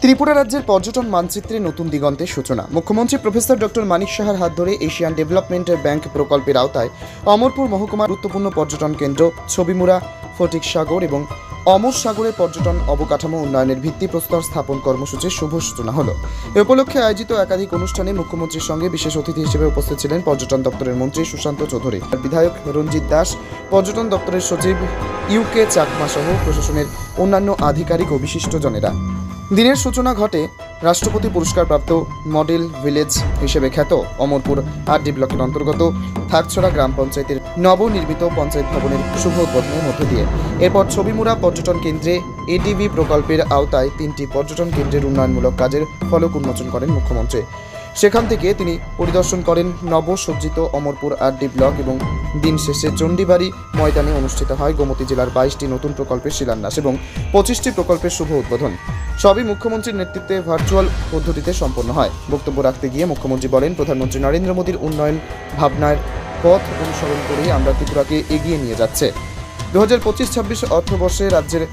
ত্রিপুরা রাজ্যের পর্যটন মানচিত্রে নতুন দিগন্তের সূচনা। মুখ্যমন্ত্রী প্রফেসর ডক্টর মানিক সাহার হাত ধরে এশিয়ান ডেভেলপমেন্ট ব্যাংক প্রকল্পের আওতায় অমরপুর মহকুমার গুরুত্বপূর্ণ পর্যটন কেন্দ্র ছবিমুড়া ফটিক সাগর এবং অমর সাগরের পর্যটন অবকাঠামো উন্নয়নের ভিত্তিপ্রস্তর স্থাপন কর্মসূচির শুভ সূচনা হলো। এ উপলক্ষে আয়োজিত একাধিক অনুষ্ঠানে মুখ্যমন্ত্রীর সঙ্গে বিশেষ অতিথি হিসেবে উপস্থিত ছিলেন পর্যটন দপ্তরের মন্ত্রী সুশান্ত চৌধুরী, বিধায়ক রঞ্জিত দাস, পর্যটন দপ্তরের সচিব ইউকে চাকমা সহ প্রশাসনের অন্যান্য আধিকারিক ও বিশিষ্টজনেরা। দিনের সূচনা ঘটে রাষ্ট্রপতি পুরস্কারপ্রাপ্ত মডেল ভিলেজ হিসেবে খ্যাত অমরপুর আরডি ব্লকের অন্তর্গত থাকছড়া গ্রাম পঞ্চায়েতের নবনির্মিত পঞ্চায়েত ভবনের শুভ উদ্বোধনের মধ্য দিয়ে। এরপর ছবিমুড়া পর্যটন কেন্দ্রে এডিবি প্রকল্পের আওতায় 3টি পর্যটন কেন্দ্রের উন্নয়নমূলক কাজের ফলক উন্মোচন করেন মুখ্যমন্ত্রী। সেখান থেকে তিনি পরিদর্শন করেন নবসজ্জিত অমরপুর আরডি ব্লক এবং দিন শেষে চণ্ডীবাড়ি ময়দানে অনুষ্ঠিত হয় গোমতী জেলার 22টি নতুন প্রকল্পের শিলান্যাস এবং 25টি প্রকল্পের শুভ উদ্বোধন। সবই মুখ্যমন্ত্রীর নেতৃত্বে ভার্চুয়াল পদ্ধতিতে সম্পন্ন হয়। বক্তব্য রাখতে গিয়ে মুখ্যমন্ত্রী বলেন, প্রধানমন্ত্রী নরেন্দ্র মোদীর উন্নয়ন ভাবনার পথ অনুসরণ করেই আমরা ত্রিপুরাকে এগিয়ে নিয়ে যাচ্ছে। 2025-26 অর্থবর্ষে রাজ্যের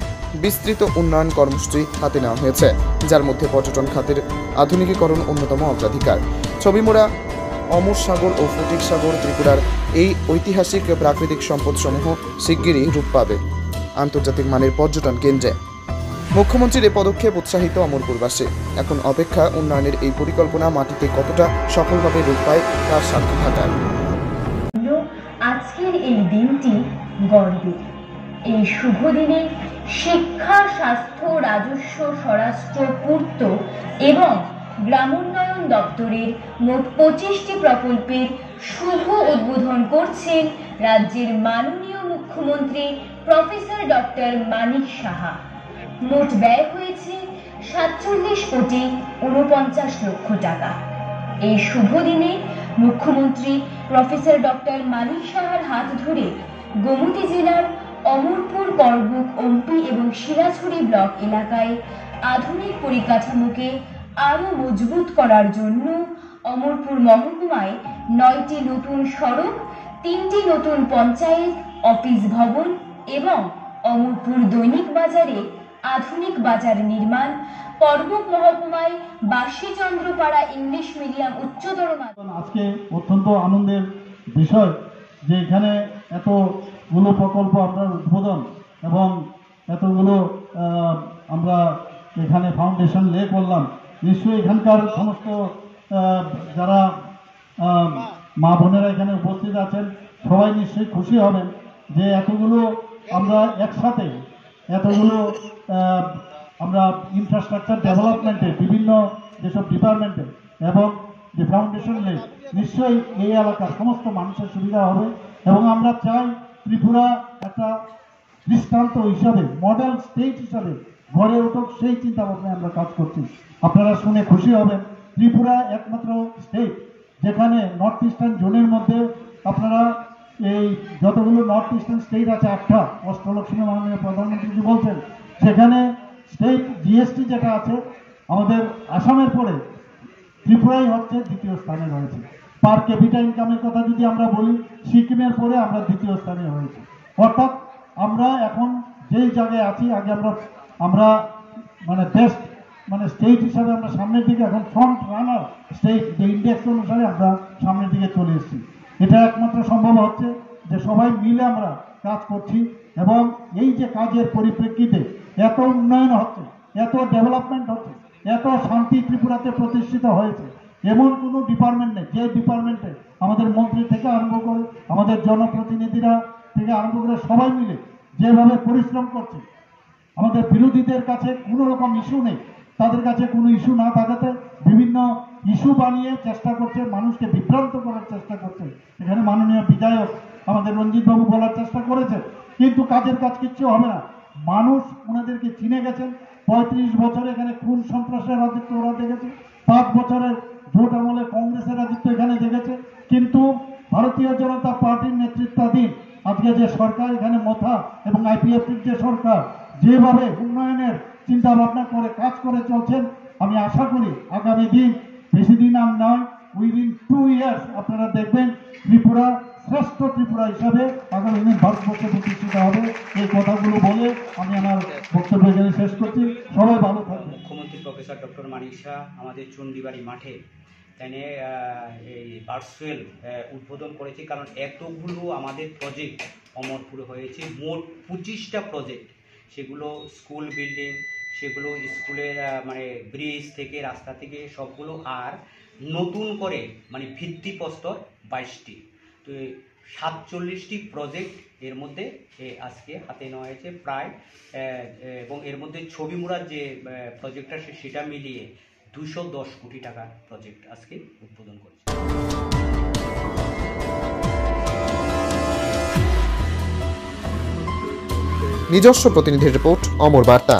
বিস্তৃত উন্নয়ন কর্মসূচি হাতে নেওয়া হয়েছে, যার মধ্যে পর্যটন খাতের আধুনিকীকরণ অন্যতম অগ্রাধিকার। ছবিমুড়া, অমর সাগর ও ফটিক সাগর ত্রিপুরার এই ঐতিহাসিক প্রাকৃতিক সম্পদসমূহ শিগগিরই রূপ পাবে আন্তর্জাতিক মানের পর্যটন কেন্দ্রে। মুখ্যমন্ত্রীর এ পদক্ষেপ উৎসাহিত অমরপুরবাসী। এখন অপেক্ষা উন্নয়নের এই পরিকল্পনা মাটিতে কতটা সফলভাবে রূপ পায় তার সাক্ষী থাকার। আজকের এই দিনটি গর্বের। এই শুভ দিনে শিক্ষা, স্বাস্থ্য, রাজস্ব, স্বরাষ্ট্র, পূর্ত এবং গ্রামোন্নয়ন দপ্তরের মোট 25টি প্রকল্পের শুভ উদ্বোধন করছেন রাজ্যের মাননীয় মুখ্যমন্ত্রী প্রফেসর ডক্টর মানিক সাহা। মোট ব্যয় হয়েছে 47,49,00,000 টাকা। এই শুভ দিনে মুখ্যমন্ত্রী প্রফেসর ডক্টর মানিক সাহার হাত ধরে গোমতী জেলার অমরপুর, করবুক, অম্পি এবং শিলাছড়ি ব্লক এলাকায় আধুনিক পরিকাঠামোকে আরও মজবুত করার জন্য অমরপুর মহকুমায় 9টি নতুন সড়ক, 3টি নতুন পঞ্চায়েত অফিস ভবন এবং অমরপুর দৈনিক বাজারে আধুনিক বাজার নির্মাণ, করবুক মহকুমায় বাসীচন্দ্রপাড়া ইংলিশ মিডিয়াম উচ্চতর মাধ্যমিক। আজকে অত্যন্ত আনন্দের বিষয় যে এখানে এতগুলো প্রকল্প আমরা উদ্বোধন এবং এতগুলো আমরা এখানে ফাউন্ডেশন লে করলাম। নিশ্চয়ই এখানকার সমস্ত যারা মা বোনেরা এখানে উপস্থিত আছেন সবাই নিশ্চয়ই খুশি হবেন যে এতগুলো আমরা একসাথে এতগুলো আমরা ইনফ্রাস্ট্রাকচার ডেভেলপমেন্টে বিভিন্ন যেসব ডিপার্টমেন্টে এবং যে ফাউন্ডেশন লেগ নিশ্চয়ই এই এলাকার সমস্ত মানুষের সুবিধা হবে এবং আমরা চাই ত্রিপুরা একটা দৃষ্টান্ত হিসাবে, মডেল স্টেট হিসাবে গড়ে উঠুক, সেই চিন্তা ভাবনায় আমরা কাজ করছি। আপনারা শুনে খুশি হবেন, ত্রিপুরা একমাত্র স্টেট যেখানে নর্থ ইস্টার্ন জোনের মধ্যে আপনারা এই যতগুলো নর্থ ইস্টার্ন স্টেট আছে 8টা, অষ্টলক্ষ্মী মাননীয় প্রধানমন্ত্রী বলছেন, সেখানে স্টেট জিএসটি যেটা আছে আমাদের আসামের পরে ত্রিপুরাই হচ্ছে দ্বিতীয় স্থানে রয়েছে। পার ক্যাপিটা ইনকামের কথা যদি আমরা বলি, সিকিমের পরে আমরা দ্বিতীয় স্থানে হয়েছি। অর্থাৎ আমরা এখন যেই জায়গায় আছি, আগে আমরা মানে বেস্ট মানে স্টেট হিসাবে আমরা সামনের দিকে, এখন ফ্রন্ট রানার স্টেট যে ইন্ডেক্স অনুসারে আমরা সামনের দিকে চলে এসেছি। এটা একমাত্র সম্ভব হচ্ছে যে সবাই মিলে আমরা কাজ করছি এবং এই যে কাজের পরিপ্রেক্ষিতে এত উন্নয়ন হচ্ছে, এত ডেভেলপমেন্ট হচ্ছে, এত শান্তি ত্রিপুরাতে প্রতিষ্ঠিত হয়েছে, এমন কোনো ডিপার্টমেন্ট নেই যে ডিপার্টমেন্টে আমাদের মন্ত্রী থেকে আরম্ভ করে আমাদের জনপ্রতিনিধিরা থেকে আরম্ভ করে সবাই মিলে যেভাবে পরিশ্রম করছে। আমাদের বিরোধীদের কাছে কোনো রকম ইস্যু নেই, তাদের কাছে কোনো ইস্যু না থাকাতে বিভিন্ন ইস্যু বানিয়ে চেষ্টা করছে, মানুষকে বিভ্রান্ত করার চেষ্টা করছে। এখানে মাননীয় বিধায়ক আমাদের রঞ্জিত বাবু বলার চেষ্টা করেছে, কিন্তু কাজের কাজ কিচ্ছু হবে না। মানুষ ওনাদেরকে চিনে গেছেন। 35 বছর এখানে খুন সন্ত্রাসের রাজত্ব ওরা দেখেছে, 5 বছরের ভোট আমলে কংগ্রেসের রাজত্ব এখানে দেখেছে, কিন্তু ভারতীয় জনতা পার্টির নেতৃত্বাধীন আজকে যে সরকার এখানে মথা এবং আইপিএফটির যে সরকার যেভাবে উন্নয়নের চিন্তা ভাবনা করে কাজ করে চলছেন, আমি আশা করি আগামী দিন, বেশি দিন আর নয়, উইদিন 2 ইয়ার্স আপনারা দেখবেন ত্রিপুরা শ্রেষ্ঠ ত্রিপুরা হিসাবে আগামী দিন ভারতবর্ষে প্রতিষ্ঠিত হবে। এই কথাগুলো বলে আমি আমার বক্তব্য এখানে শেষ করছি। সবাই ভালো থাকবেন। মুখ্যমন্ত্রী প্রফেসর ডক্টর মানিক শাহ আমাদের চণ্ডীবাড়ি মাঠে এখানে এই ভার্চুয়াল উদ্বোধন করেছি। কারণ এতগুলো আমাদের প্রজেক্ট অমরপুরে হয়েছে, মোট 25টা প্রজেক্ট, সেগুলো স্কুল বিল্ডিং, সেগুলো স্কুলের মানে ব্রিজ থেকে রাস্তা থেকে সবগুলো, আর নতুন করে মানে ভিত্তিপ্রস্তর 22টি, তো 47টি প্রজেক্ট এর মধ্যে আজকে হাতে নেওয়া হয়েছে প্রায়, এবং এর মধ্যে ছবি মুড়ার যে প্রজেক্টটা সেটা মিলিয়ে 210 কোটি টাকার প্রজেক্ট আজকে উদ্বোধন করেছে। নিজস্ব প্রতিনিধির রিপোর্ট, অমর বার্তা।